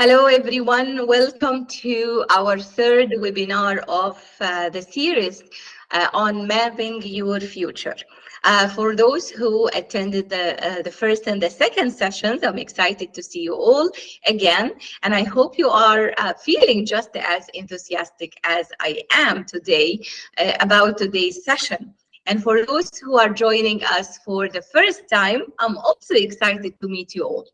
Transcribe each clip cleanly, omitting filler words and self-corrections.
Hello, everyone. Welcome to our third webinar of the series on mapping your future. For those who attended the first and the second sessions, I'm excited to see you all again, and I hope you are feeling just as enthusiastic as I am today about today's session. And for those who are joining us for the first time, I'm also excited to meet you all.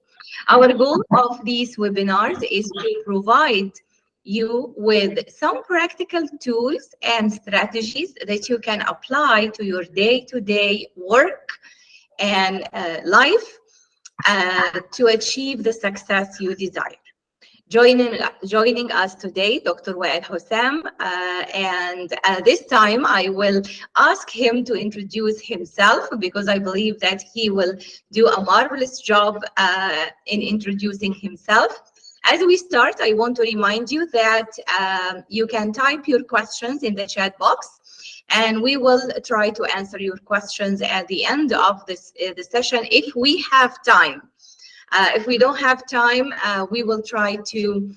Our goal of these webinars is to provide you with some practical tools and strategies that you can apply to your day-to-day work and life to achieve the success you desire. Joining us today, Dr. Weal Hossam, and this time I will ask him to introduce himself because I believe that he will do a marvelous job in introducing himself. As we start, I want to remind you that you can type your questions in the chat box, and we will try to answer your questions at the end of the session if we have time. If we don't have time, we will try to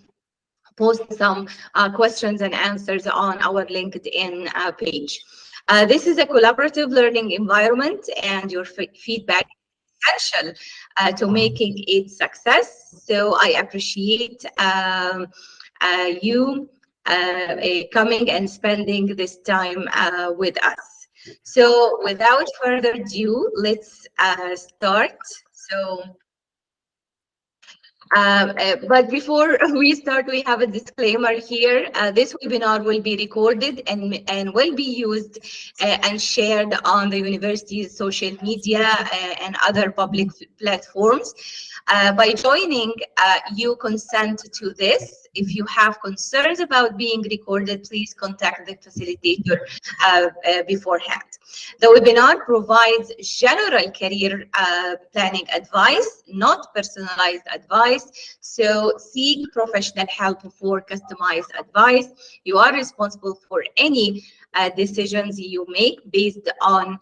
post some questions and answers on our LinkedIn page. This is a collaborative learning environment, and your feedback is essential to making it success. So I appreciate you coming and spending this time with us. So without further ado, let's start. But before we start, we have a disclaimer here. This webinar will be recorded and will be used and shared on the university's social media and other public platforms. By joining, you consent to this. If you have concerns about being recorded, please contact the facilitator beforehand. The webinar provides general career planning advice, not personalized advice. So seek professional help for customized advice. You are responsible for any decisions you make based on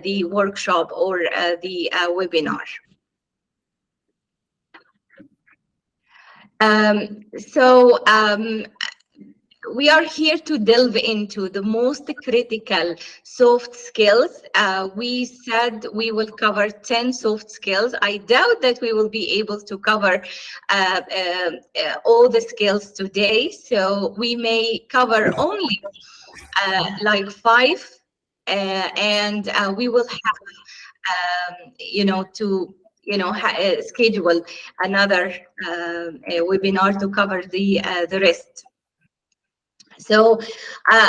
the workshop or the webinar. We are here to delve into the most critical soft skills. We said we will cover 10 soft skills. I doubt that we will be able to cover all the skills today. So we may cover only like 5, and we will have, schedule another webinar to cover the rest. So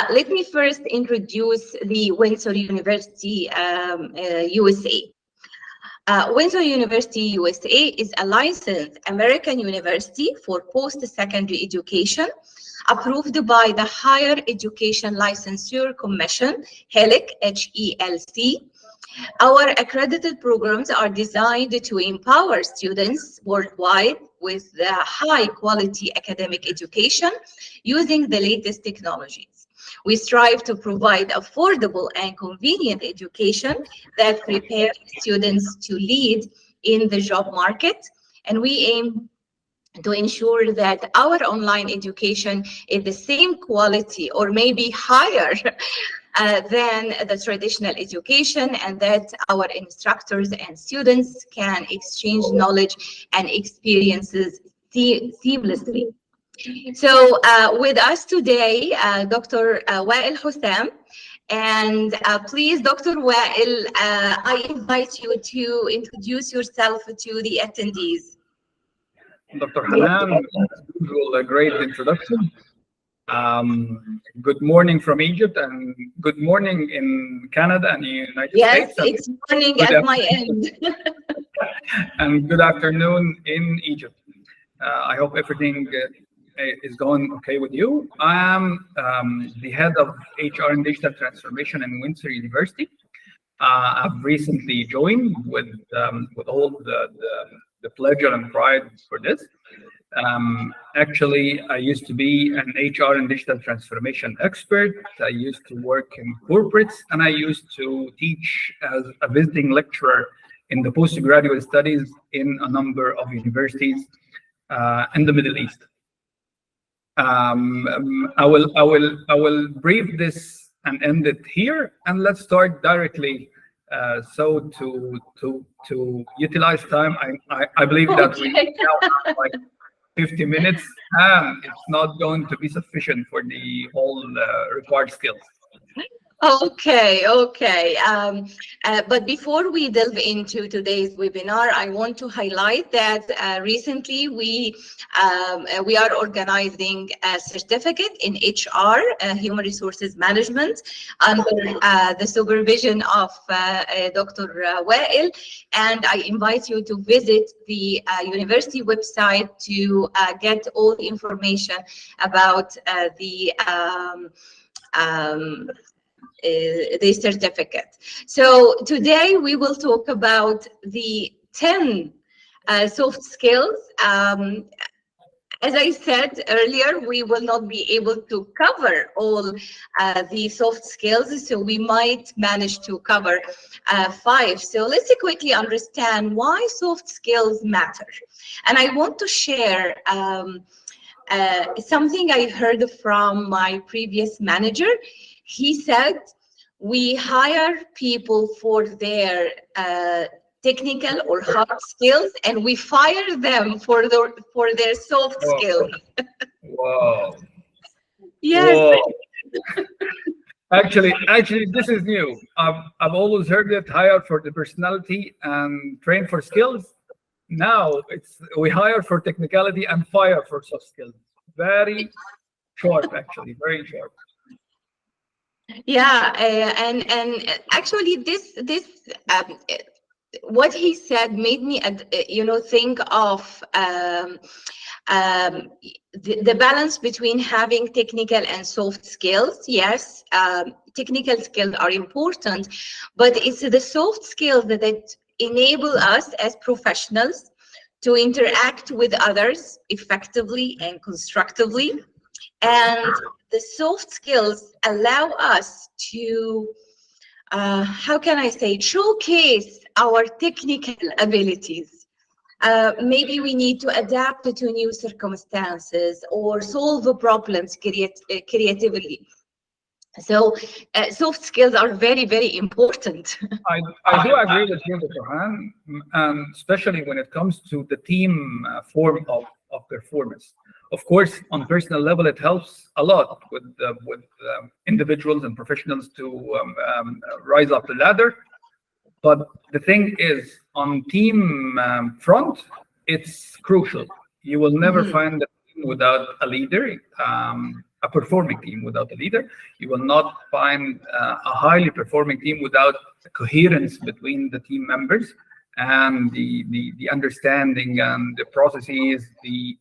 let me first introduce the Windsor University USA. Windsor University USA is a licensed American university for post-secondary education, approved by the Higher Education Licensure Commission, HELC, H-E-L-C. Our accredited programs are designed to empower students worldwide with the high-quality academic education using the latest technologies. We strive to provide affordable and convenient education that prepares students to lead in the job market, and we aim to ensure that our online education is the same quality or maybe higher than the traditional education, and that our instructors and students can exchange knowledge and experiences seamlessly. So with us today, Dr. Weal Hossam, and please, Dr. Weal, I invite you to introduce yourself to the attendees. Dr. Hanan, a great introduction. Good morning from Egypt, and good morning in Canada and the United States. Yes, it's morning at my end. And good afternoon in Egypt. I hope everything is going okay with you. I am the head of HR and Digital Transformation in Windsor University. I've recently joined with all the pleasure and pride for this. Actually, I used to be an HR and digital transformation expert. I used to work in corporates, and I used to teach as a visiting lecturer in the postgraduate studies in a number of universities in the Middle East. I will brief this and end it here, and let's start directly. So to utilize time, I believe that we Okay. now have like 50 minutes, and it's not going to be sufficient for the whole required skills. Okay, okay. But before we delve into today's webinar, I want to highlight that recently we are organizing a certificate in HR, Human Resources Management, under the supervision of Dr. Weal, and I invite you to visit the university website to get all the information about the certificate. So today we will talk about the 10 soft skills. As I said earlier, we will not be able to cover all the soft skills, so we might manage to cover 5. So let's quickly understand why soft skills matter. And I want to share something I heard from my previous manager. He said, we hire people for their technical or hard skills, and we fire them for their soft skills. Wow. Yes. Whoa. Actually, this is new. I've always heard it: hire for the personality and train for skills. Now we hire for technicality and fire for soft skills. Very short, actually, very short. Yeah, and actually, this what he said made me, think of the balance between having technical and soft skills. Yes, technical skills are important, but it's the soft skills that enable us as professionals to interact with others effectively and constructively. And the soft skills allow us to, how can I say, showcase our technical abilities. Maybe we need to adapt to new circumstances or solve problems creatively. So soft skills are very, very important. I do agree with you, Dr. Han, and especially when it comes to the team form of performance. Of course, on personal level, it helps a lot with individuals and professionals to rise up the ladder. But the thing is, on team front, it's crucial. You will never find a team without a leader, a performing team without a leader. You will not find a highly performing team without coherence between the team members and the understanding and the processes, the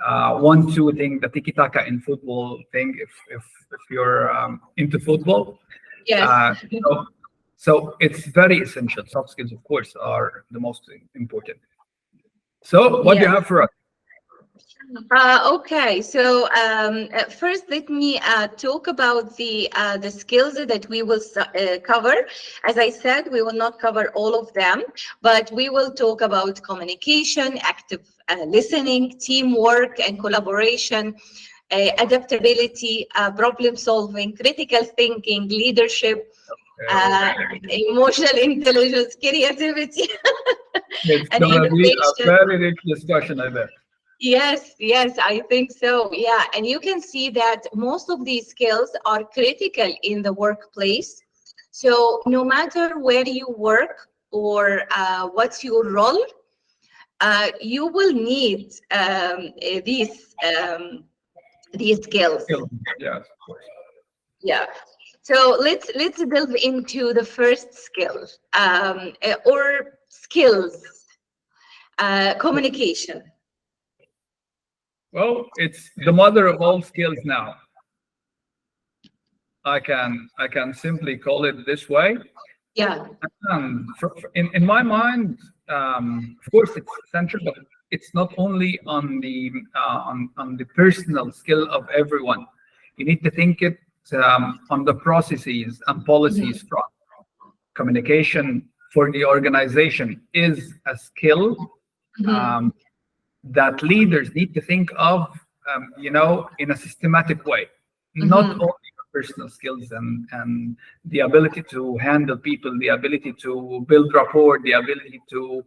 1-2 thing, the tiki-taka in football thing, if you're into football. Yes. So it's very essential. Soft skills, of course, are the most important. So what do you have for us? Okay, so first let me talk about the skills that we will cover. As I said, we will not cover all of them, but we will talk about communication, active listening, teamwork and collaboration, adaptability, problem solving, critical thinking, leadership, emotional intelligence, creativity, It's and going to be a innovation. very rich discussion, I bet. Yes, yes, I think so. Yeah, and you can see that most of these skills are critical in the workplace. So no matter where you work or what's your role, you will need these skills. Yes, of course. Yeah. So let's delve into the first skill or skills, communication. Well, it's the mother of all skills now. I can simply call it this way. Yeah. In my mind, of course, it's essential, but it's not only on the personal skill of everyone. You need to think it on the processes and policies front. Communication for the organization is a skill. that leaders need to think of, in a systematic way, not only personal skills and the ability to handle people, the ability to build rapport, the ability to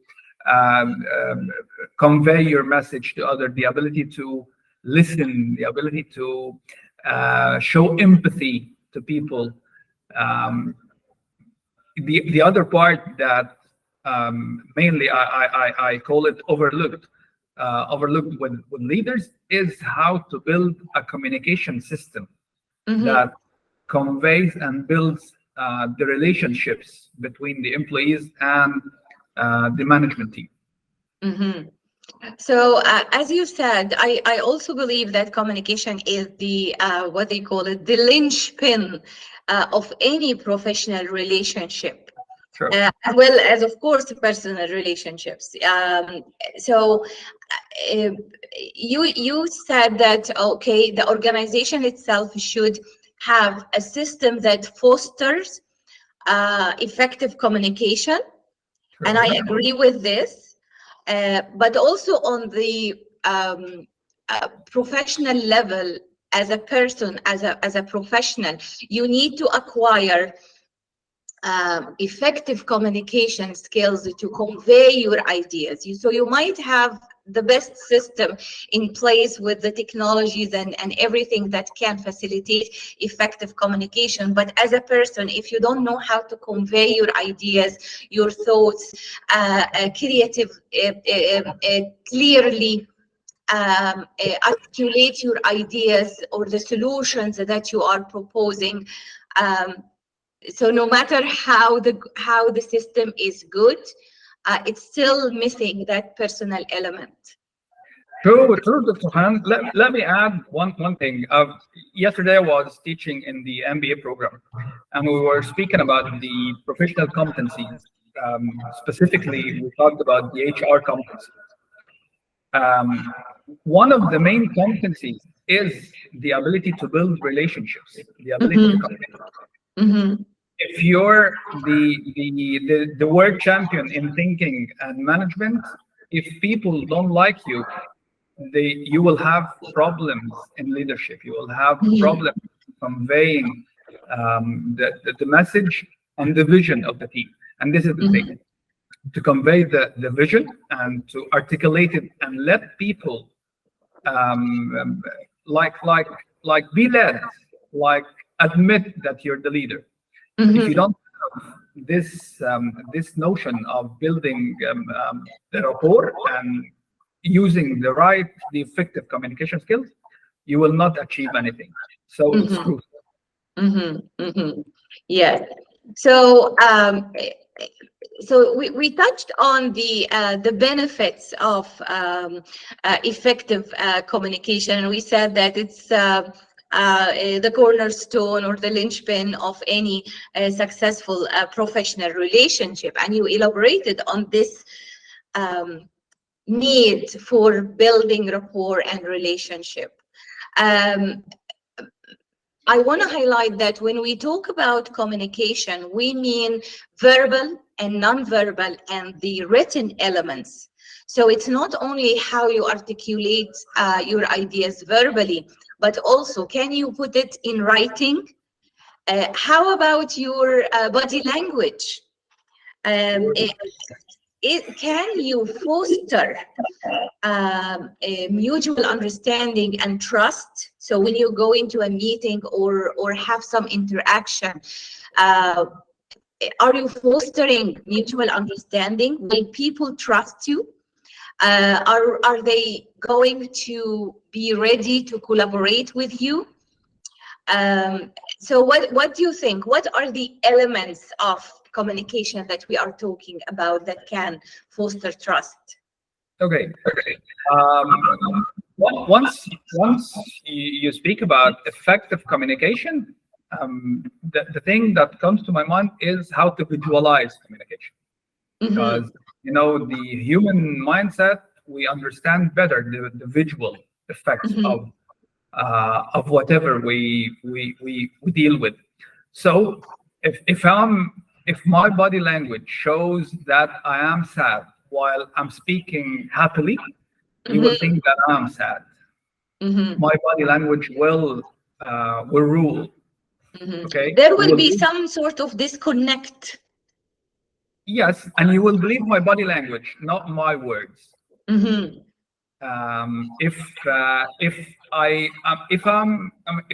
convey your message to others, the ability to listen, the ability to show empathy to people. The other part that mainly I call it overlooked with leaders is how to build a communication system that conveys and builds the relationships between the employees and the management team. So, as you said, I also believe that communication is the, what they call it, the linchpin of any professional relationship, Sure. as well as, of course, personal relationships. So, you said that, okay, the organization itself should have a system that fosters effective communication, Sure. and I agree with this. But also on the professional level, as a person, as a professional, you need to acquire effective communication skills to convey your ideas. So you might have the best system in place with the technologies and everything that can facilitate effective communication. But as a person, if you don't know how to convey your ideas, your thoughts, clearly articulate your ideas or the solutions that you are proposing, so no matter how the system is good, it's still missing that personal element. True, Dr. Hanan. Let me add one thing. Yesterday I was teaching in the MBA program, and we were speaking about the professional competencies. Specifically, we talked about the HR competencies. One of the main competencies is the ability to build relationships, the ability to communicate. If you're the world champion in thinking and management, if people don't like you, you will have problems in leadership. You will have problems conveying the message and the vision of the team. And this is the thing, to convey the vision and to articulate it and let people be led, like admit that you're the leader. If you don't have this notion of building the rapport and using the effective communication skills, you will not achieve anything. So it's crucial. Yes. So we touched on the benefits of effective communication, and we said that it's the cornerstone or the linchpin of any successful professional relationship. And you elaborated on this need for building rapport and relationship. I want to highlight that when we talk about communication, we mean verbal and non-verbal and the written elements. So it's not only how you articulate your ideas verbally, but also can you put it in writing? How about your body language? Can you foster a mutual understanding and trust? So when you go into a meeting or have some interaction, are you fostering mutual understanding? Will people trust you? Are they going to be ready to collaborate with you? So what do you think? What are the elements of communication that we are talking about that can foster trust? Okay. Once you speak about effective communication, the thing that comes to my mind is how to visualize communication. Because the human mindset, we understand better the visual effects of whatever we deal with. So if my body language shows that I am sad while I'm speaking happily, you will think that I'm sad. My body language will rule. Okay, There will be some sort of disconnect. Yes, and you will believe my body language, not my words. If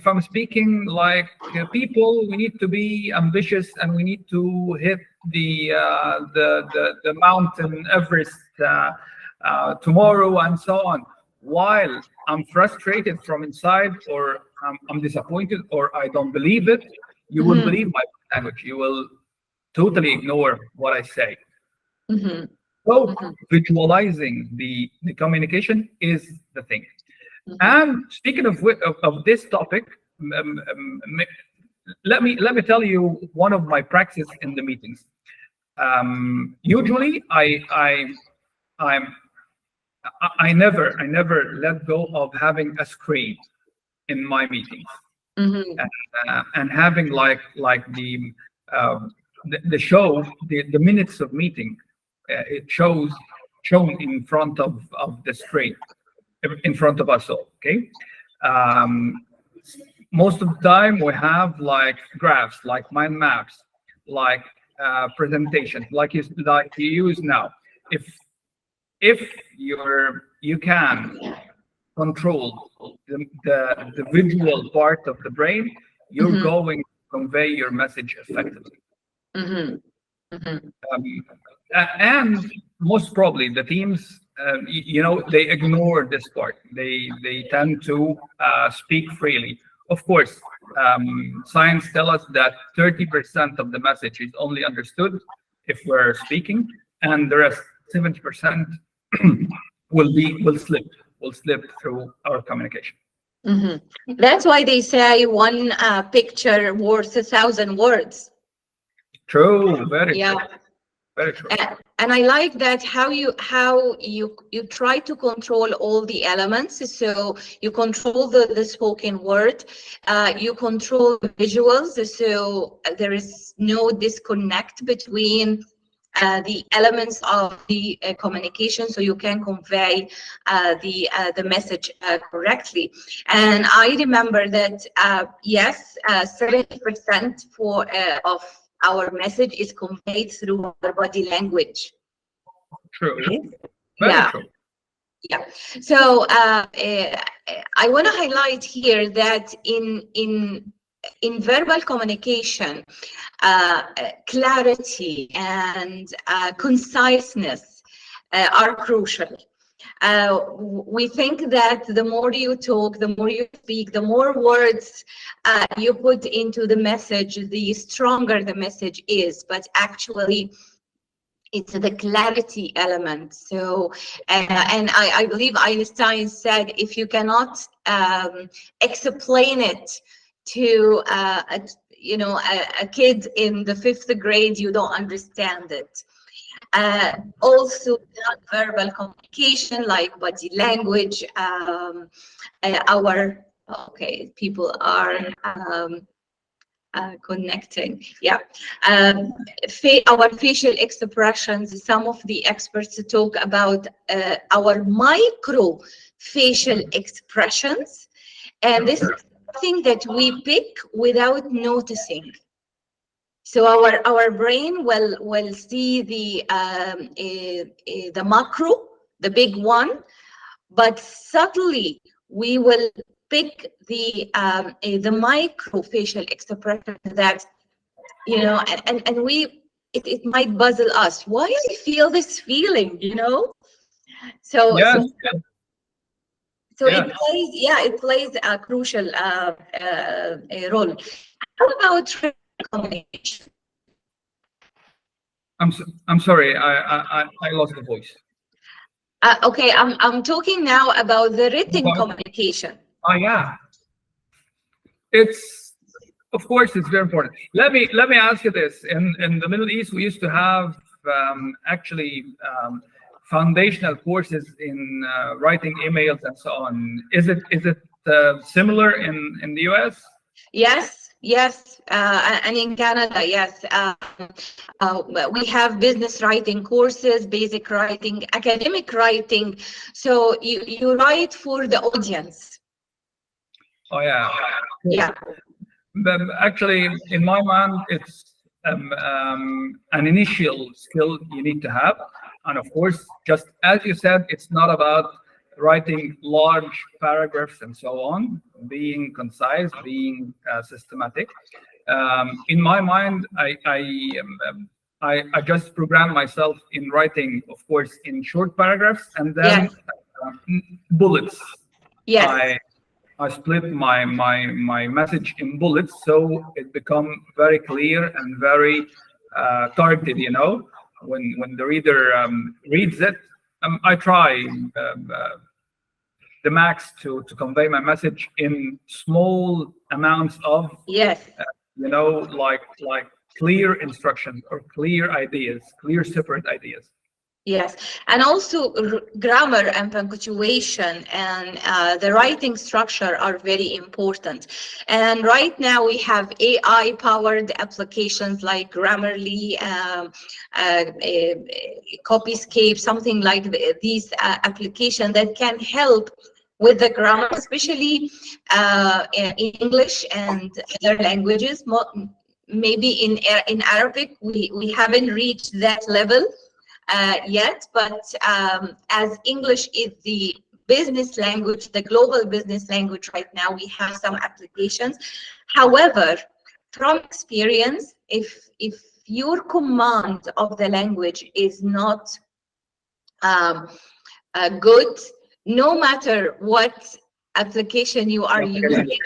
I'm speaking like people, we need to be ambitious and we need to hit the mountain Everest tomorrow and so on. While I'm frustrated from inside, or I'm disappointed, or I don't believe it, you will believe my language. You will totally ignore what I say. So visualizing the communication is the thing. And speaking of this topic, let me tell you one of my practices in the meetings. Usually, I never let go of having a screen in my meetings, and having like the show, the minutes of meeting, it shown in front of the screen, in front of us all. Okay, most of the time we have like graphs, like mind maps, like presentations, like you use now. If you can control the visual part of the brain, you're going to convey your message effectively. And most probably the teams, they ignore this part. They tend to speak freely. Of course, science tells us that 30% of the message is only understood if we're speaking, and the rest, 70%, will slip through our communication. That's why they say one picture worth 1,000 words. True, very true. Very true. And I like that how you try to control all the elements. So you control the spoken word, you control the visuals, so there is no disconnect between the elements of the communication, so you can convey the message correctly. And I remember that yes, 70% of our message is conveyed through our body language. True. Very true. Yeah. So I want to highlight here that in verbal communication, clarity and conciseness are crucial. We think that the more you talk, the more you speak, the more words you put into the message, the stronger the message is. But actually, it's the clarity element. So, and I believe Einstein said, if you cannot explain it to a kid in the 5th grade, you don't understand it. Also, non-verbal communication like body language. People are connecting. Yeah. Our facial expressions. Some of the experts talk about our micro facial expressions, and this is something that we pick without noticing. So our brain will see the macro, the big one, but subtly we will pick the micro facial expression that, and it might puzzle us. Why I feel this feeling, So yes. It plays a crucial role. How about communication? I'm sorry, I lost the voice. Okay, I'm talking now about the written communication. Oh yeah, of course it's very important. Let me ask you this: in the Middle East, we used to have foundational courses in writing emails and so on. Is it similar in the US? Yes, Yes, and in Canada, yes, we have business writing courses, basic writing, academic writing. So you write for the audience. Oh yeah. Yeah. Actually, in my mind, it's an initial skill you need to have. And of course, just as you said, it's not about writing large paragraphs and so on, being concise, being systematic. In my mind, I just program myself in writing, of course, in short paragraphs and then Yes. bullets. Yes. I I split my message in bullets so it become very clear and very targeted. When the reader reads it, I try the max to convey my message in small amounts of Yes. like clear instructions or clear ideas, clear separate ideas. Yes, and also grammar and punctuation and the writing structure are very important. And right now we have AI-powered applications like Grammarly, Copyscape, something like these applications that can help with the grammar, especially in English and other languages. Maybe in Arabic, we haven't reached that level yet, but as English is the business language, the global business language right now, we have some applications. However, from experience, if your command of the language is not good, no matter what application you are using,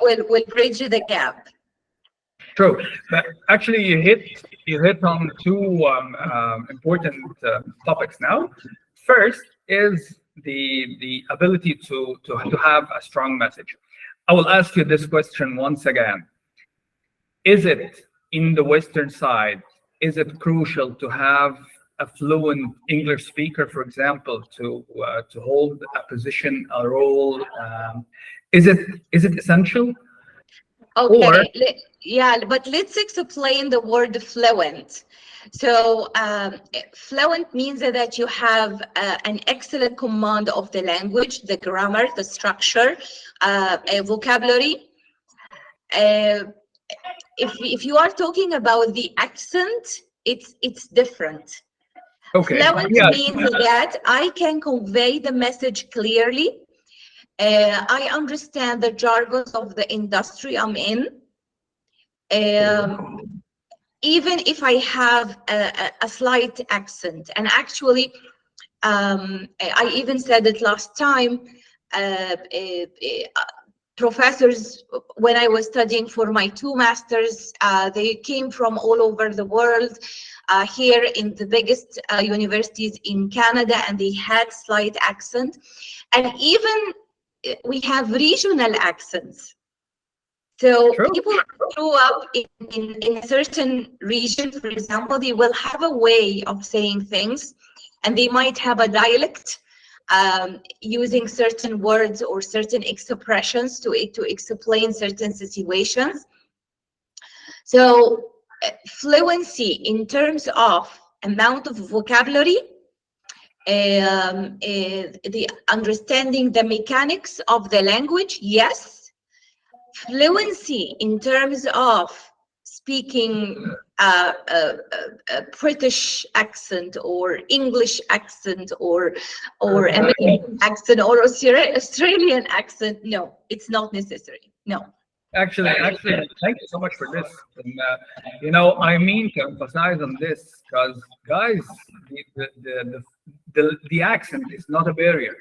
will bridge the gap. True, but actually, you hit on two important topics now. First is the ability to have a strong message. I will ask you this question once again: is it in the Western side? Is it crucial to have a fluent English speaker, for example, to hold a position, a role? Is it essential? Or Okay, yeah, but let's explain the word fluent. So, fluent means that you have an excellent command of the language, the grammar, the structure, a vocabulary. Uh, if you are talking about the accent, it's different. okay, Fluent yeah, means that I can convey the message clearly. I understand the jargons of the industry I'm in. Um, Even if I have a slight accent. And actually, I even said it last time, professors, when I was studying for my 2 masters, they came from all over the world, here in the biggest universities in Canada, and they had slight accent. And even we have regional accents. So true. people grew up in a certain region, for example, they will have a way of saying things, and they might have a dialect, using certain words or certain expressions to explain certain situations. So fluency in terms of amount of vocabulary, the understanding the mechanics of the language, yes. Fluency in terms of speaking a British accent or English accent or American accent or Australian accent, no, it's not necessary. No. Actually, thank you so much for this. And I mean to emphasize on this because, guys, the accent is not a barrier.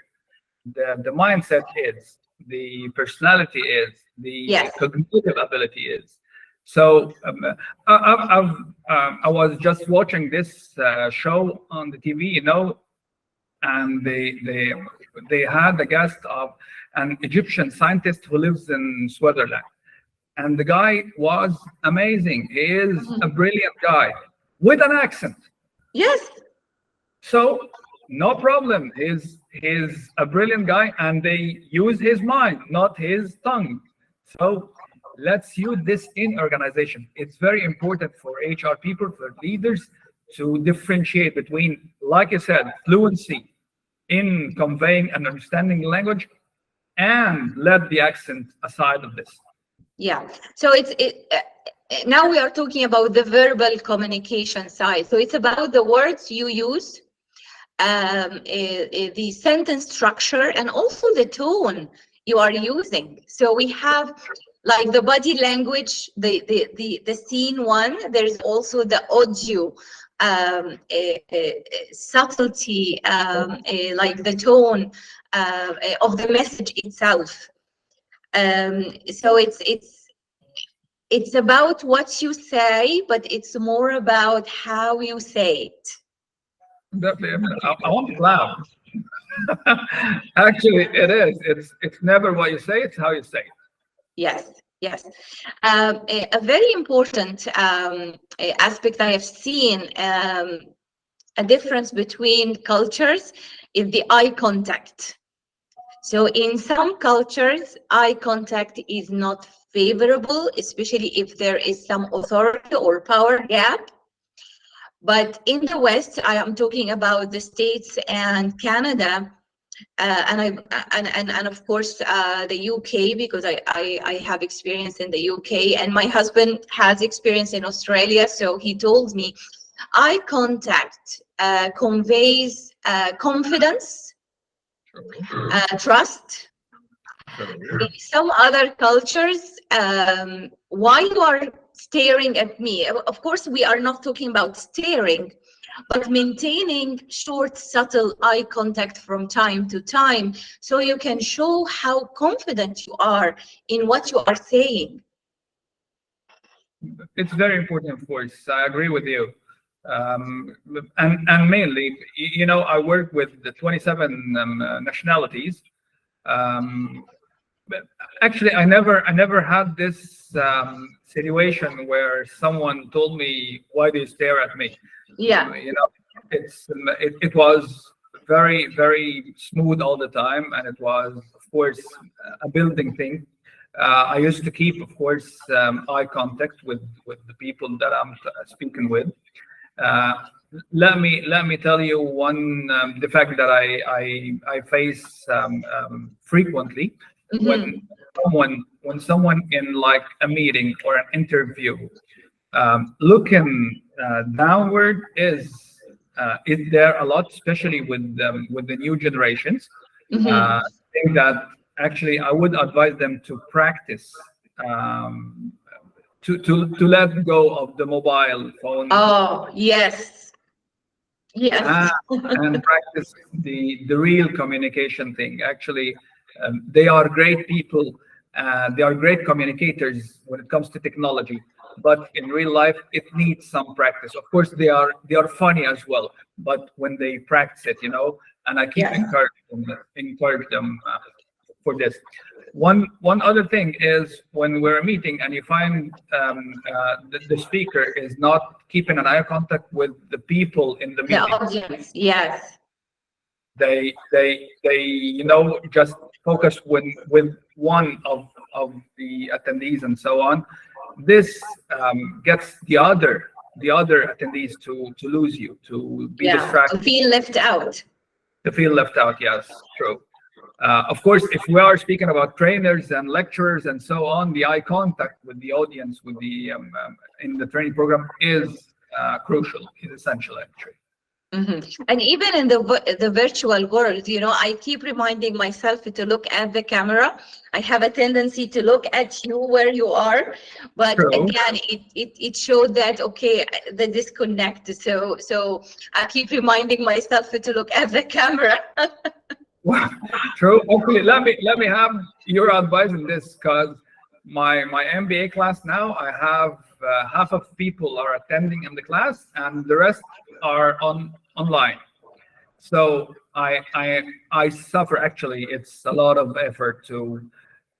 The mindset is, the personality is, the Yes. cognitive ability is. So I was just watching this show on the TV, and they had a guest of an Egyptian scientist who lives in Switzerland, and the guy was amazing. He is a brilliant guy with an accent. Yes. So no problem. He's a brilliant guy, and they use his mind, not his tongue. So let's use this in organization. It's very important for HR people, for leaders, to differentiate between, like you said, fluency in conveying and understanding language, and let the accent aside of this. Yeah. So now we are talking about the verbal communication side. So it's about the words you use, the sentence structure, and also the tone you are using. So we have like the body language, the scene one. There's also the audio, subtlety, like the tone of the message itself. So it's about what you say, but it's more about how you say it. Definitely. I want to clap. Actually, it is. It's never what you say, it's how you say it. Yes, yes. A very important aspect I have seen, a difference between cultures, is the eye contact. So in some cultures, eye contact is not favorable, especially if there is some authority or power gap. But in the West, I am talking about the States and Canada, and of course the UK, because I have experience in the UK, and my husband has experience in Australia. So he told me eye contact conveys confidence, trust. In some other cultures, why you are staring at me? Of course, we are not talking about staring, but maintaining short, subtle eye contact from time to time, so you can show how confident you are in what you are saying. It's very important, of course. I agree with you. And mainly, I work with the 27 nationalities. But actually, I never had this situation where someone told me, "Why do you stare at me?" Yeah. It was very, very smooth all the time, and it was, of course, a building thing. I used to keep, of course, eye contact with the people that I'm speaking with. Uh, let me tell you one the fact that I face frequently. Mhm. When someone in like a meeting or an interview looking downward is there a lot, especially with the new generations. Mhm. I think that actually I would advise them to practice, um, to let go of the mobile phone, Oh, yes. and, Yes. and practice the real communication thing. Actually, they are great people. They are great communicators when it comes to technology, but in real life, it needs some practice. Of course, they are funny as well, but when they practice it, and I keep Yes. encourage them for this. One other thing is when we're meeting and you find the speaker is not keeping an eye contact with the people in the The meeting. audience. Yes. They just focus with one of the attendees and so on. This gets the other attendees to lose you, to be Yeah. To distracted, feel left out. to feel left out. Yes, true. Of course, if we are speaking about trainers and lecturers and so on, the eye contact with the audience, with the in the training program is crucial, is essential actually. Mhm. And even in the virtual world, I keep reminding myself to look at the camera. I have a tendency to look at you where you are, but True. again, it showed that okay, the disconnect. So I keep reminding myself to look at the camera. Wow. True. Actually, let me have your advice on this, because my MBA class now, I have half of people are attending in the class and the rest are online. So I suffer. Actually, it's a lot of effort to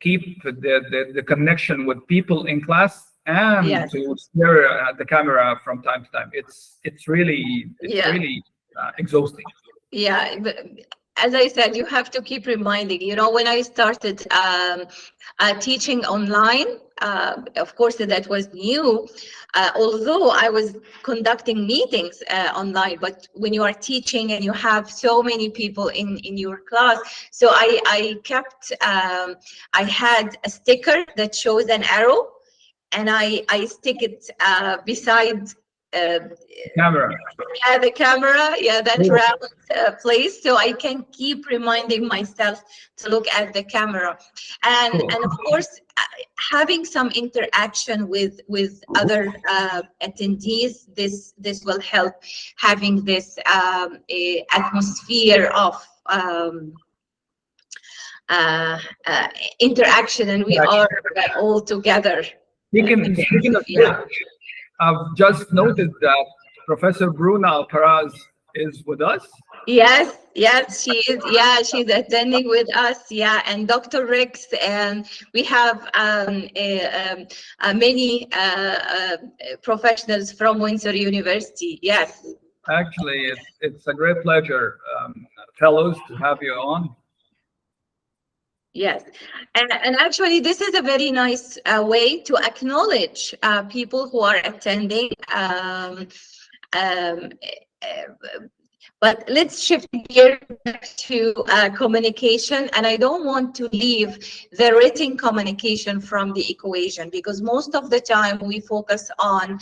keep the connection with people in class and Yes. to stare at the camera from time to time. It's Yeah. really exhausting. Yeah, but as I said, you have to keep reminding. When I started teaching online, of course, that was new. Although I was conducting meetings online, but when you are teaching and you have so many people in your class, so I kept, I had a sticker that shows an arrow, and I stick it beside Camera. yeah, the camera, yeah, that Cool. round place, so I can keep reminding myself to look at the camera, and Cool. and of course having some interaction with other attendees. This will help, having this atmosphere of uh, uh, interaction, and we are all together. Speaking of Yeah. which, I've just noted that Professor Bruna Alcaraz is with us. Yes, she is. Yeah, she's attending with us. Yeah, and Dr. Rex, and we have many professionals from Windsor University. Yes. Actually, it's a great pleasure, fellows, to have you on. Yes, and actually, this is a very nice way to acknowledge people who are attending. Um, But let's shift gear back to communication. And I don't want to leave the written communication from the equation, because most of the time we focus on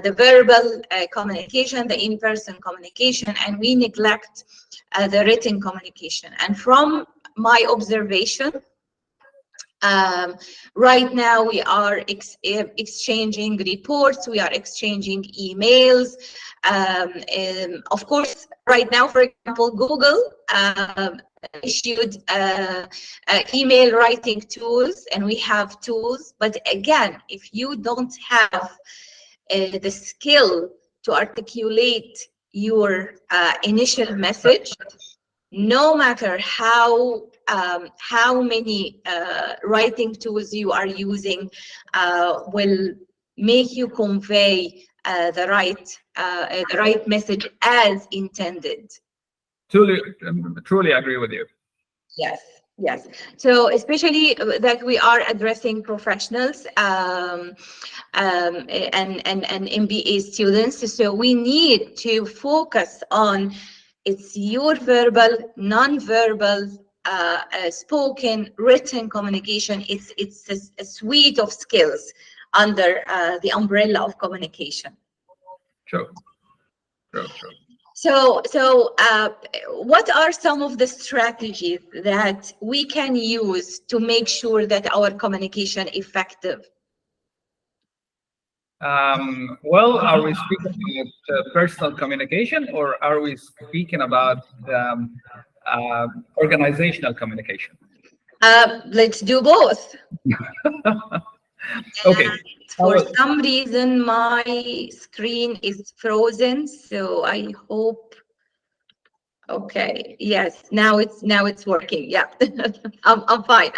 the verbal communication, the in-person communication, and we neglect the written communication. And from my observation, right now we are exchanging reports, we are exchanging emails. Of course, right now, for example, Google issued email writing tools, and we have tools. But again, if you don't have the skill to articulate your initial message, no matter how many writing tools you are using, will make you convey the right message as intended. Truly agree with you. Yes. So especially that we are addressing professionals and MBA students, so we need to focus on it's your verbal, non-verbal, spoken, written communication. It's a suite of skills under the umbrella of communication. True. So what are some of the strategies that we can use to make sure that our communication effective? Well, are we speaking about personal communication, or are we speaking about organizational communication? Let's do both. Okay. For some reason, my screen is frozen, so I hope. Okay. Yes. Now it's working. Yeah. I'm fine.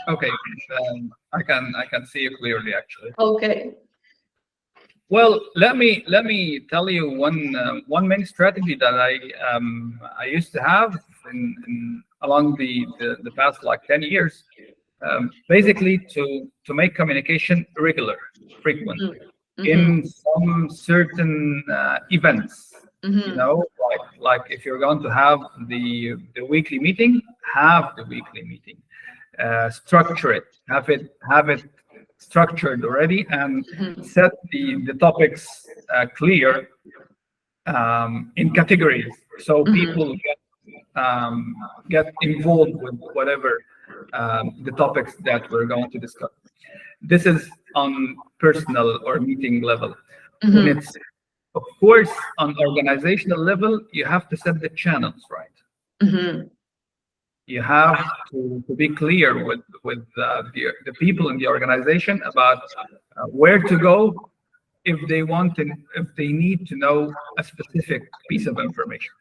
Okay. I can see you clearly, actually. Okay. Well, let me tell you one main strategy that I used to have along the past like 10 years. Basically, to make communication regular, frequent, in some certain events. You know, like if you're going to have the weekly meeting, have the weekly meeting. Structure it, have it structured already, and set the topics clear in categories, so people get involved with whatever the topics that we're going to discuss. This is on personal or meeting level. When it's, of course, on organizational level, you have to set the channels right. You have to be clear with the people in the organization about where to go if they need to know a specific piece of information.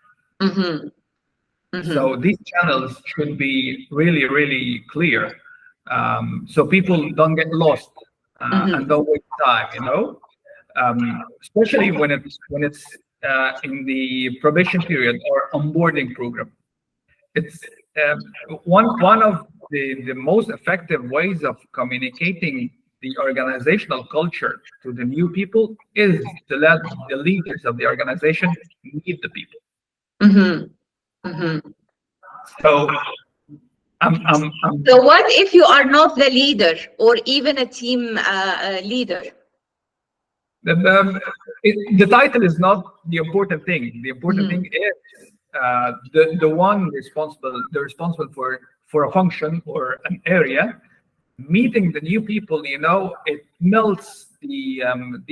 So these channels should be really, really clear, so people don't get lost and don't waste time. You know, especially when it's in the probation period or onboarding program. It's one of the most effective ways of communicating the organizational culture to the new people is to let the leaders of the organization meet the people. So So what if you are not the leader or even a team leader? the title is not the important thing. The important thing is the one responsible for a function or an area. Meeting the new people, it melts the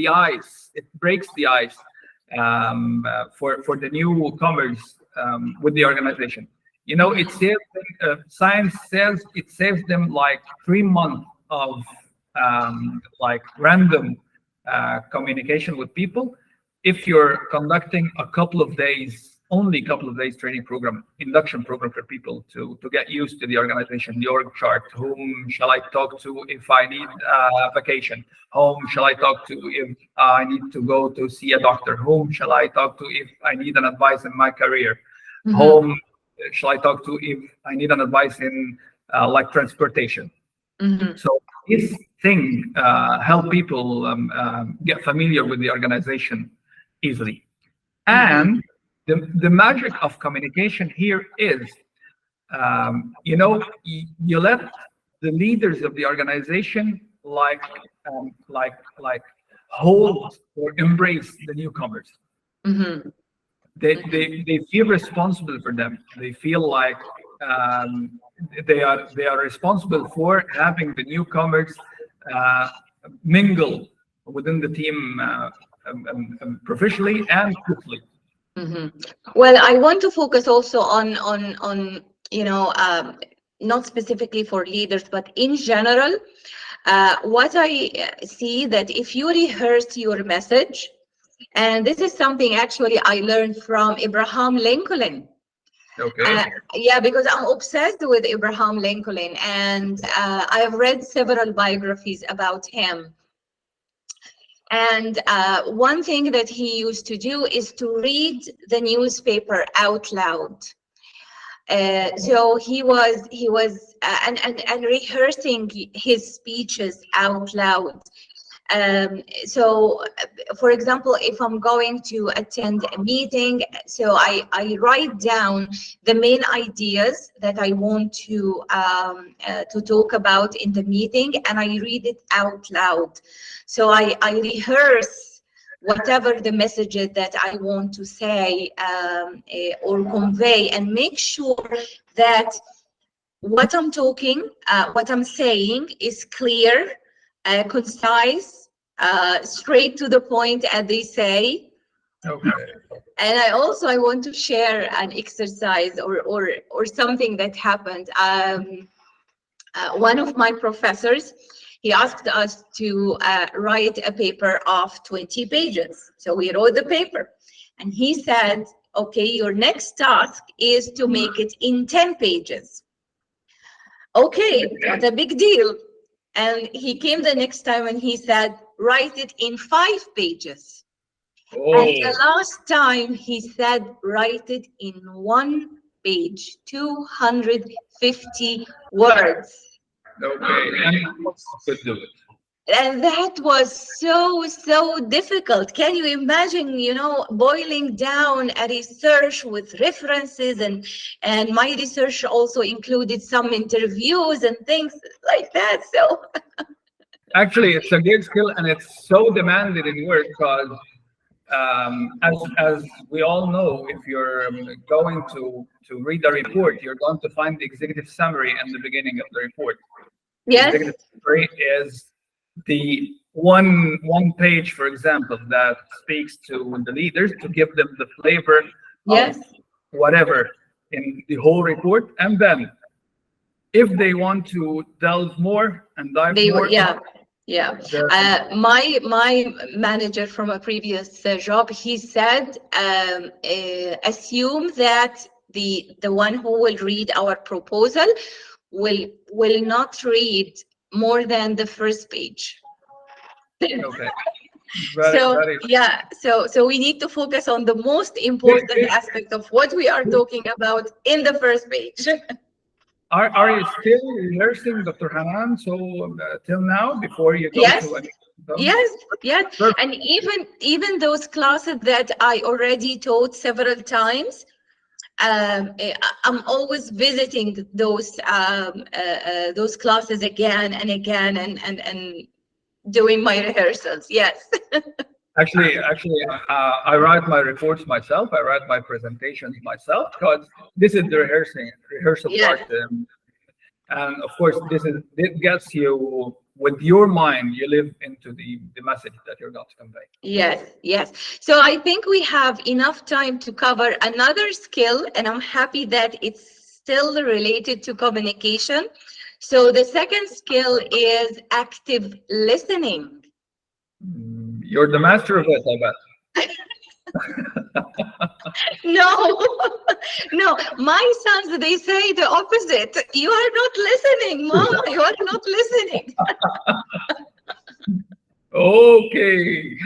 ice. It breaks the ice for the newcomers with the organization. It saves science says it saves them like 3 months of like random communication with people. If you're conducting only a couple of days training program, induction program for people to get used to the organization, the org chart, whom shall I talk to if I need vacation, whom shall I talk to if I need to go to see a doctor, whom shall I talk to if I need an advice in my career, whom shall I talk to if I need an advice in like transportation. So this thing help people get familiar with the organization easily. And the magic of communication here is, you let the leaders of the organization like hold or embrace the newcomers. They feel responsible for them. They feel like they are responsible for having the newcomers mingle within the team professionally and quickly. Well, I want to focus also on not specifically for leaders, but in general, what I see that if you rehearse your message, and this is something actually I learned from Abraham Lincoln. Okay. Yeah, because I'm obsessed with Abraham Lincoln, and I have read several biographies about him. And one thing that he used to do is to read the newspaper out loud. So he was and rehearsing his speeches out loud. So, for example, if I'm going to attend a meeting, so I write down the main ideas that I want to talk about in the meeting, and I read it out loud. So I rehearse whatever the messages that I want to say or convey, and make sure that what I'm talking, what I'm saying is clear, concise, straight to the point, as they say. Okay. And I want to share an exercise or something that happened. One of my professors, he asked us to write a paper of 20 pages. So we wrote the paper, and he said, okay, your next task is to make it in 10 pages. Okay, not a big deal. And he came the next time and he said, write it in 5 pages. Oh. And the last time he said, write it in 1 page, 250 words. Okay, and could do it. And that was so difficult. Can you imagine, boiling down a research with references, and my research also included some interviews and things like that. So actually, it's a great skill, and it's so demanded in work because as we all know, if you're going to read a report, you're going to find the executive summary in the beginning of the report. yes. The executive summary is the one page, for example, that speaks to the leaders to give them the flavor Yes. of whatever in the whole report. And then if they want to delve more and dive more. Yeah. My manager from a previous job, he said, assume that the one who will read our proposal will not read more than the first page. Okay. So we need to focus on the most important aspect of what we are talking about in the first page. Are you still rehearsing, Dr. Hanan? So till now, before you go Yes, to a yes, yes. Perfect. And even those classes that I already taught several times, I'm always visiting those classes again and again, and doing my rehearsals. Yes. Actually, I write my reports myself. I write my presentations myself because this is the rehearsal Yes. part. And of course, it gets you with your mind. You live into the message that you're going to convey. Yes, yes. So I think we have enough time to cover another skill, and I'm happy that it's still related to communication. So the second skill is active listening. You're the master of it, I bet. No, no, my sons, they say the opposite. You are not listening, Mama, you are not listening. Okay.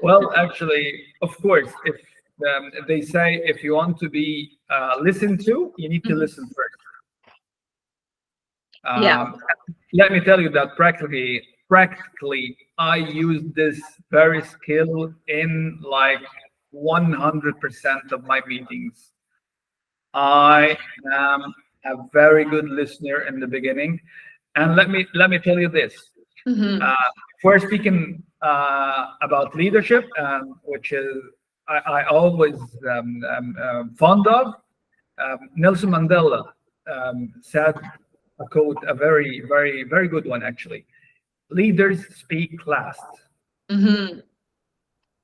Well, actually, of course, if they say if you want to be listened to, you need to listen first. Yeah. Let me tell you that practically, I use this very skill in like 100% of my meetings. I am a very good listener in the beginning, and let me tell you this. Mm-hmm. Uh, we're speaking about leadership, which is I always fond of. Nelson Mandela said a quote, a very, very, very good one actually. Leaders speak last. Mm-hmm.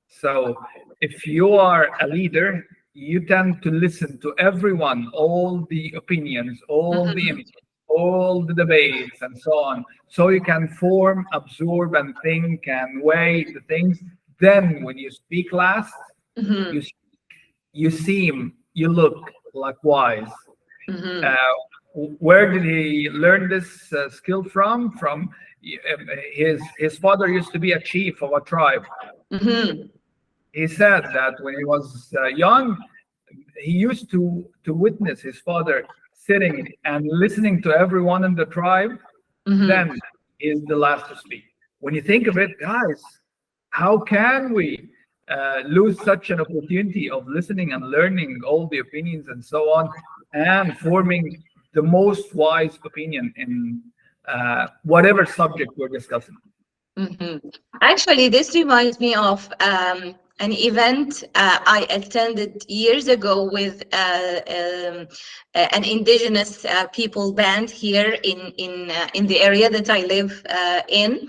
So if you are a leader, you tend to listen to everyone, all the opinions, all the Mm-hmm. images, all the debates, and so on. So you can form, absorb, and think and weigh the things. Then when you speak last, Mm-hmm. you you look like wise. Mm-hmm. Uh, where did he learn this skill from? From his father used to be a chief of a tribe. Mm-hmm. He said that when he was young, he used to witness his father sitting and listening to everyone in the tribe. Mm-hmm. Then is the last to speak. When you think of it, guys, how can we lose such an opportunity of listening and learning all the opinions and so on, and forming the most wise opinion in whatever subject we're discussing? Mm-hmm. Actually, this reminds me of an event I attended years ago with an indigenous people band here in the area that I live in,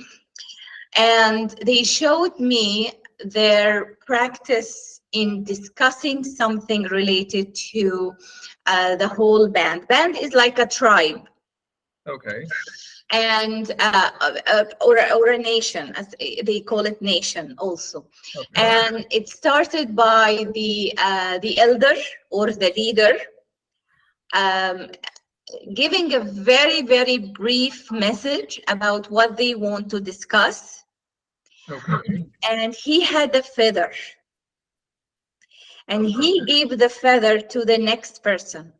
and they showed me their practice in discussing something related to the whole band. Band is like a tribe, Okay. and or a nation, as they call it, nation also. Okay. And it started by the elder or the leader um, giving a very, very brief message about what they want to discuss. Okay. And he had a feather, and he gave the feather to the next person.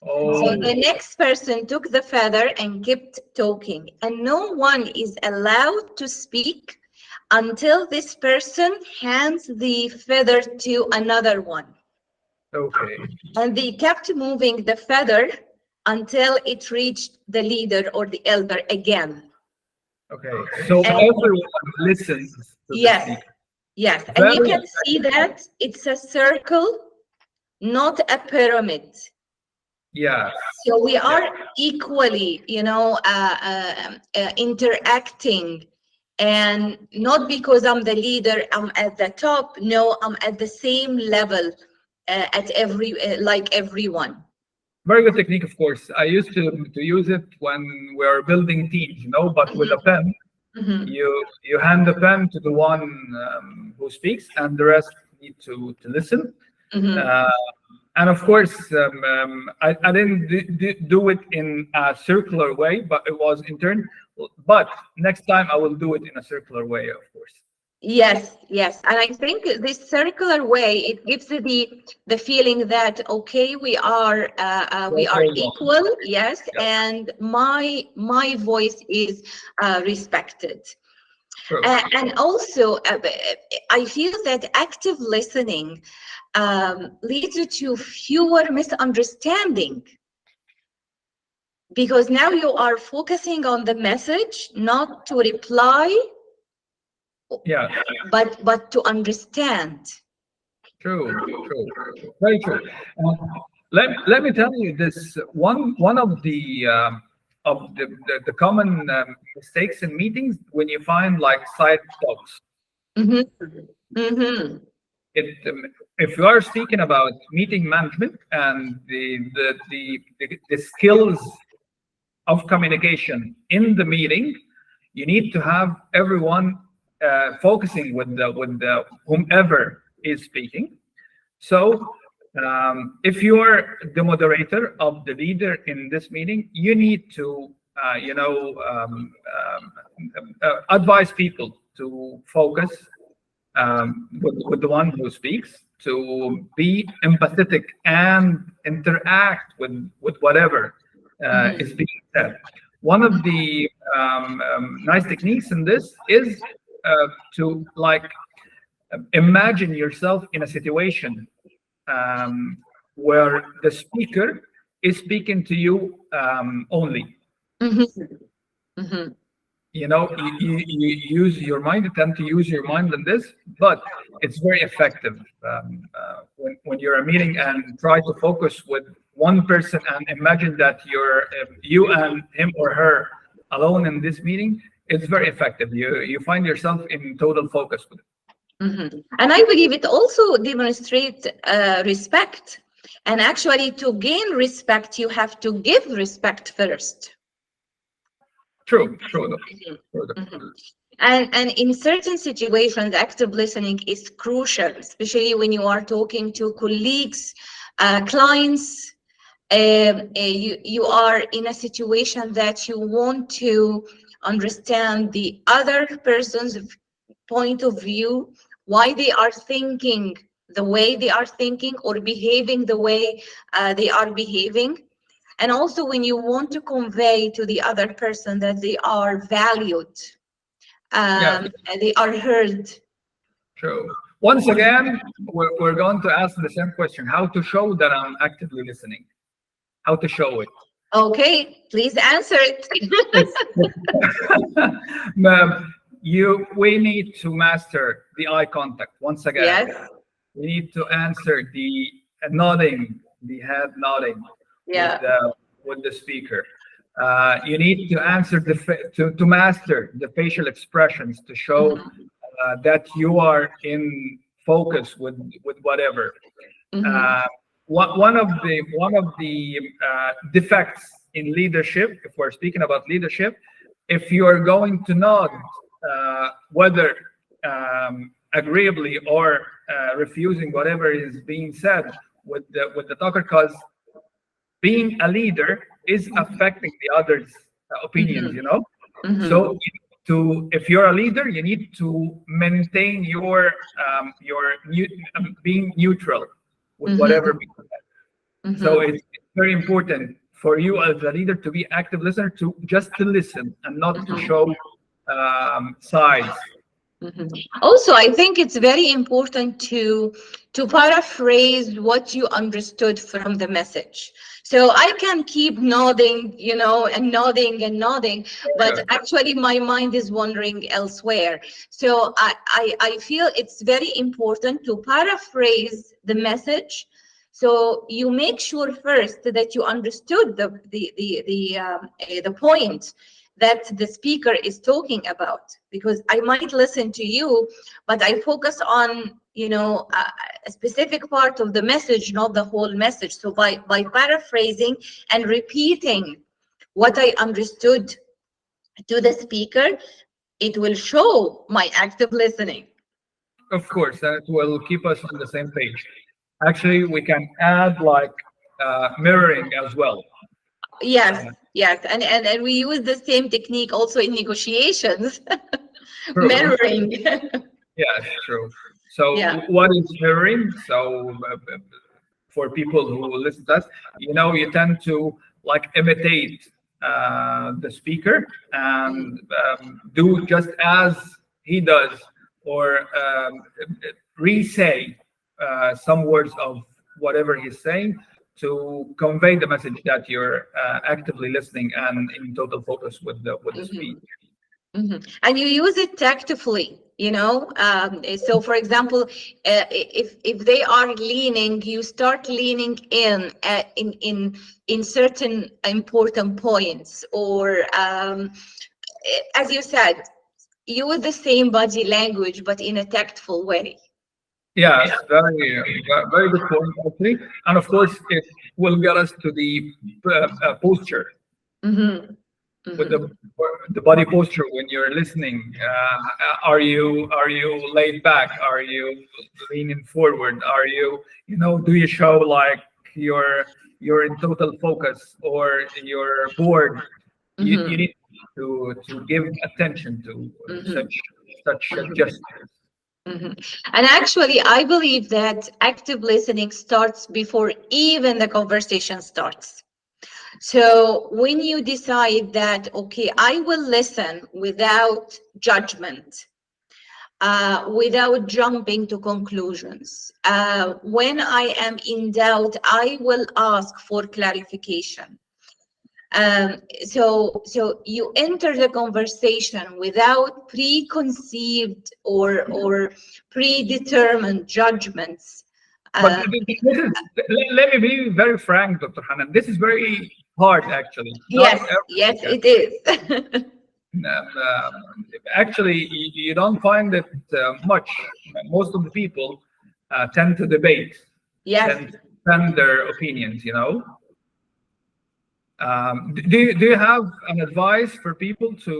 So the Oh, next person took the feather and kept talking, and no one is allowed to speak until this person hands the feather to another one. okay. And they kept moving the feather until it reached the leader or the elder again. Okay. So And everyone listens to the yes, speaker. yes. And you Very can see that it's a circle, not a pyramid. yes. So we Yeah. are equally, interacting, and not because I'm the leader, I'm at the top. No, I'm at the same level at like everyone. Very good technique, of course. I used to use it when we are building teams, but with a pen, Mhm. you hand the pen to the one who speaks, and the rest need to listen. Mhm. Uh, and of course, I didn't do it in a circular way, but it was in turn. But next time I will do it in a circular way, of course. Yes, yes, and I think this circular way, it gives the feeling that okay, we are Everyone. equal, yes, Yeah, and my voice is respected. true. And also, I feel that active listening leads to fewer misunderstanding, because now you are focusing on the message, not to reply, Yeah, but to understand. true, true, very true. Let me tell you this one of the common mistakes in meetings when you find like side talks. Mm-hmm. Mm-hmm. If you are speaking about meeting management and the skills of communication in the meeting, you need to have everyone focusing with the whomever is speaking. So, if you're the moderator of the leader in this meeting, you need to, advise people to focus with the one who speaks, to be empathetic and interact with whatever is being said. One of the nice techniques in this is to like imagine yourself in a situation um, where the speaker is speaking to you only. Mm-hmm. Mm-hmm. You use your mind, you tend to use your mind in this, but it's very effective when you're a meeting and try to focus with one person and imagine that you and him or her alone in this meeting. It's very effective. You find yourself in total focus with it. Mm-hmm. And I believe it also demonstrates respect. And actually, to gain respect, you have to give respect first. True, true, though. Mhm. True, though. Mhm. And in certain situations, active listening is crucial, especially when you are talking to colleagues, clients. You are in a situation that you want to understand the other person's point of view, why they are thinking the way they are thinking or behaving the way they are behaving. And also when you want to convey to the other person that they are valued, Yeah, and they are heard. true. Once again, we're going to ask the same question: how to show that I'm actively listening? How to show it? Okay, please answer it. We need to master the eye contact. Once again, Yes. we need to answer the nodding, the head nodding with Yeah. the speaker. You need to answer to master the facial expressions to show that you are in focus with whatever. Mhm. Uh, one of the defects in leadership, if we're speaking about leadership, if you are going to nod, whether agreeably or refusing whatever is being said with the talker, because being a leader is affecting the others' opinions. Mhm. So Mhm. if you're a leader, you need to maintain being neutral with whatever Mhm. being said. So Mhm. it's very important for you as a leader to be active listener, to just to listen and not to Mhm. show sides. Mhm. Also, I think it's very important to paraphrase what you understood from the message. So I can keep nodding, and nodding and nodding, but Yeah, actually my mind is wandering elsewhere. So I feel it's very important to paraphrase the message. So you make sure first that you understood the point that the speaker is talking about, because I might listen to you, but I focus on a specific part of the message, not the whole message. So by paraphrasing and repeating what I understood to the speaker, it will show my active listening. of course, that will keep us on the same page. Actually, we can add like mirroring as well. Yes, Uh, yes, and we use the same technique also in negotiations. True. Mirroring. Yes, true. So Yeah. what is hearing? So for people who listen to us, you tend to like imitate the speaker and do just as he does, or re-say some words of whatever he's saying to convey the message that you're actively listening and in total focus with the speech. Mhm. And you use it tactfully, so for example, if they are leaning, you start leaning in certain important points, or as you said, use the same body language but in a tactful way. Yes, very good point, actually. And of course, it will get us to the posture Mm-hmm. with Mm-hmm. the body posture when you're listening. Are you laid back? Are you leaning forward? Do you show like you're in total focus, or you're bored? You Mm-hmm. need to give attention to Mm-hmm. such Mm-hmm. gestures. Mhm. And actually, I believe that active listening starts before even the conversation starts. So when you decide that, okay, I will listen without judgment, without jumping to conclusions. When I am in doubt, I will ask for clarification. So you enter the conversation without preconceived or predetermined judgments. But Uh, this is, let me be very frank, Dr. Hanan. This is very hard, actually. Not yes, everyone yes, can. it is. Actually, you don't find it much. Most of the people tend to debate, Yes. tend to defend their opinions. Do you have an advice for people to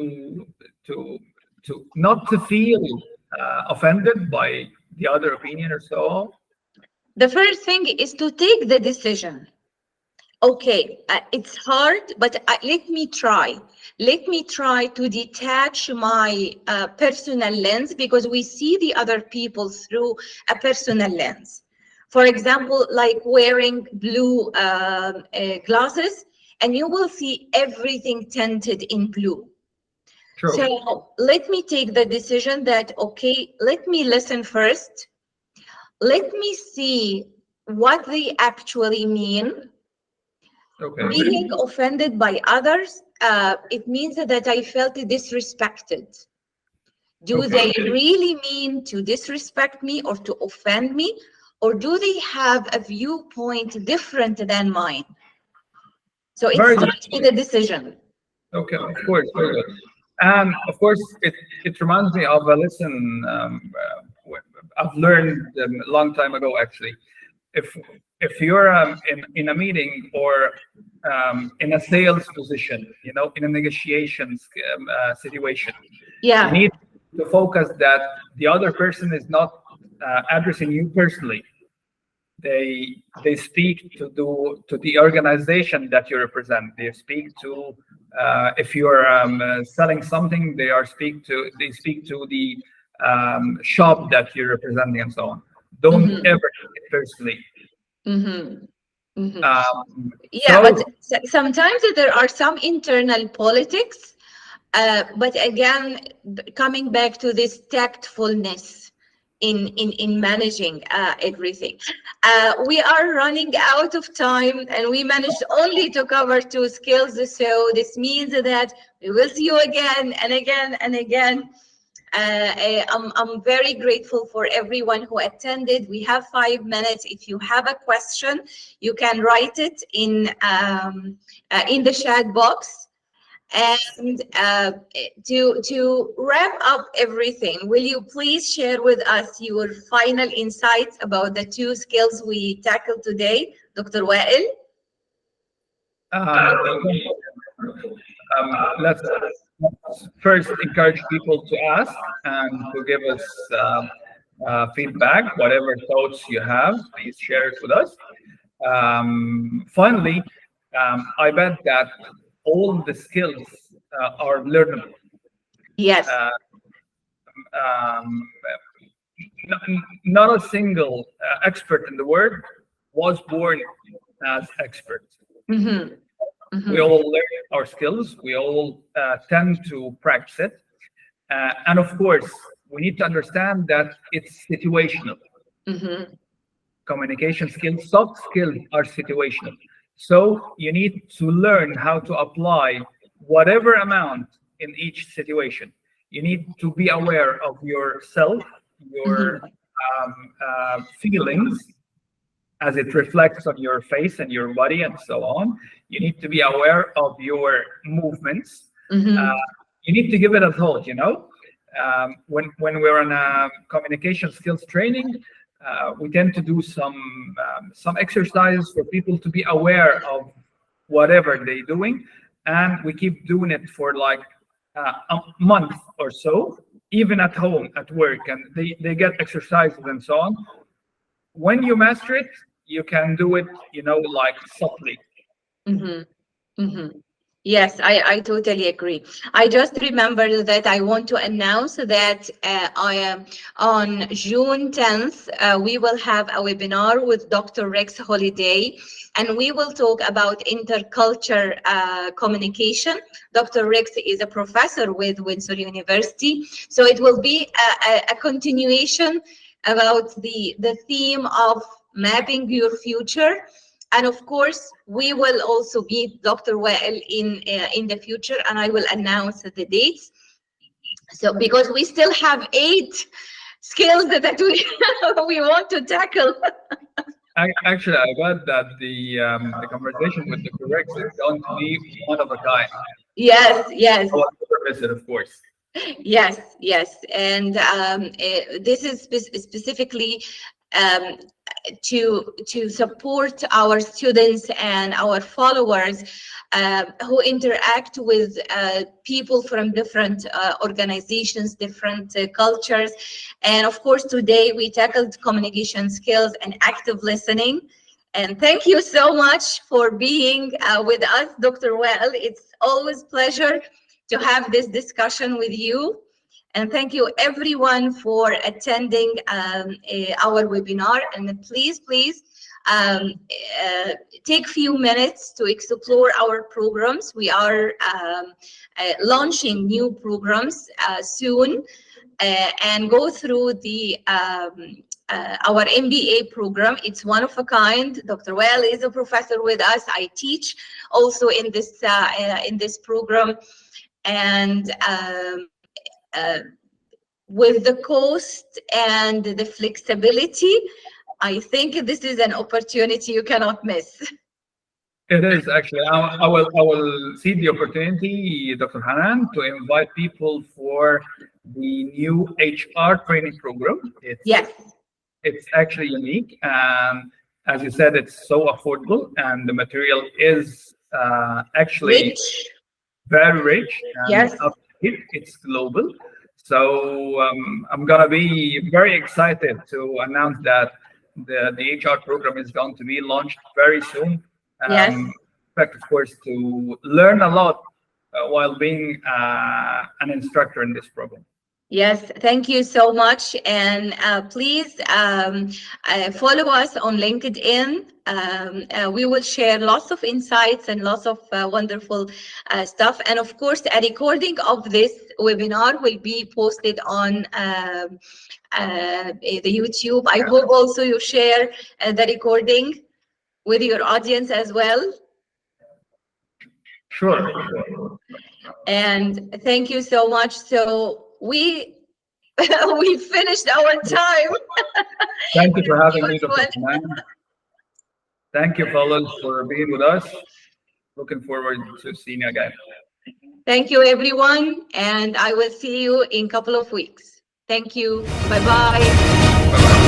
not to feel offended by the other opinion or so on? The first thing is to take the decision. Okay, it's hard, but let me try. Let me try to detach my personal lens, because we see the other people through a personal lens. For example, like wearing blue glasses, and you will see everything tinted in blue. True. So let me take the decision that, okay, let me listen first. Let me see what they actually mean. Okay. Being offended by others, it means that I felt disrespected. Do Okay. they really mean to disrespect me or to offend me? Or do they have a viewpoint different than mine? So it Very good. starts with a decision. Okay, of course, very good. And of course, it reminds me of a lesson I've learned a long time ago. Actually, if you're in a meeting, or in a sales position, in a negotiations situation, you Yeah. need to focus that the other person is not addressing you personally. They speak to the organization that you represent. They speak to, if you're selling something, they speak to the shop that you're representing, and so on. Don't Mm-hmm. ever take it personally. Mm-hmm. Mm-hmm. Yeah, but So sometimes there are some internal politics. But again, coming back to this tactfulness in managing everything. We are running out of time, and we managed only to cover two skills. So this means that we will see you again and again and again. I'm very grateful for everyone who attended. We have 5 minutes. If you have a question, you can write it in the chat box. And to wrap up everything, will you please share with us your final insights about the two skills we tackled today, Dr. Wael? um, let's first encourage people to ask and to give us feedback. Whatever thoughts you have, please share it with us. Finally, I bet that all the skills are learnable. Yes. Uh, um, not a single expert in the world was born as experts. Mm-hmm. Mm-hmm. We all learn our skills. We all tend to practice it. And of course, we need to understand that it's situational. Mm-hmm. Communication skills, soft skills are situational. So you need to learn how to apply whatever amount in each situation. You need to be aware of yourself, your Mm-hmm. feelings, as it reflects on your face and your body and so on. You need to be aware of your movements. Uh, Mm-hmm. you need to give it a thought, when we're in a communication skills training, we tend to do some exercises for people to be aware of whatever they're doing, and we keep doing it for like a month or so, even at home, at work, and they get exercises and so on. When you master it, you can do it, like subtly. Mm-hmm. Mm-hmm. Yes, I totally agree. I just remembered that I want to announce that I am on June 10th, we will have a webinar with Dr. Rex Holiday, and we will talk about interculture communication. Dr. Rex is a professor with Windsor University, so it will be a continuation about the theme of mapping your future. And of course, we will also meet Dr. Weal in the future, and I will announce the dates. So because we still have 8 skills that we we want to tackle. Actually, I bet that the conversation with the Rex is going to be one of a kind. Yes, yes. I will never miss it, of course. Yes, yes, and this is specifically um, to support our students and our followers who interact with people from different organizations, different cultures, and of course today we tackled communication skills and active listening. And thank you so much for being with us, Dr. Well. It's always pleasure to have this discussion with you. And thank you everyone for attending our webinar. And please take few minutes to explore our programs. We are launching new programs soon, and go through the our MBA program. It's one of a kind. Dr. Well is a professor with us. I teach also in this program, and with the cost and the flexibility, I think this is an opportunity you cannot miss. It is actually. I will see the opportunity, Dr. Hanan, to invite people for the new HR training program. Yes. It's actually unique, and as you said, it's so affordable, and the material is actually Rich. very rich, and Yes. it's global. So I'm gonna be very excited to announce that the HR program is going to be launched very soon. Yes. In fact, of course, to learn a lot while being an instructor in this program. Yes, thank you so much. And please follow us on LinkedIn. We will share lots of insights and lots of wonderful stuff. And of course, a recording of this webinar will be posted on the YouTube. I hope also you share the recording with your audience as well. Sure. And thank you so much. So we finished our time. Thank you for having me, Dr. Hanan. Thank you, fellas, for being with us. Looking forward to seeing you again. Thank you, everyone. And I will see you in a couple of weeks. Thank you. Bye-bye. Bye-bye.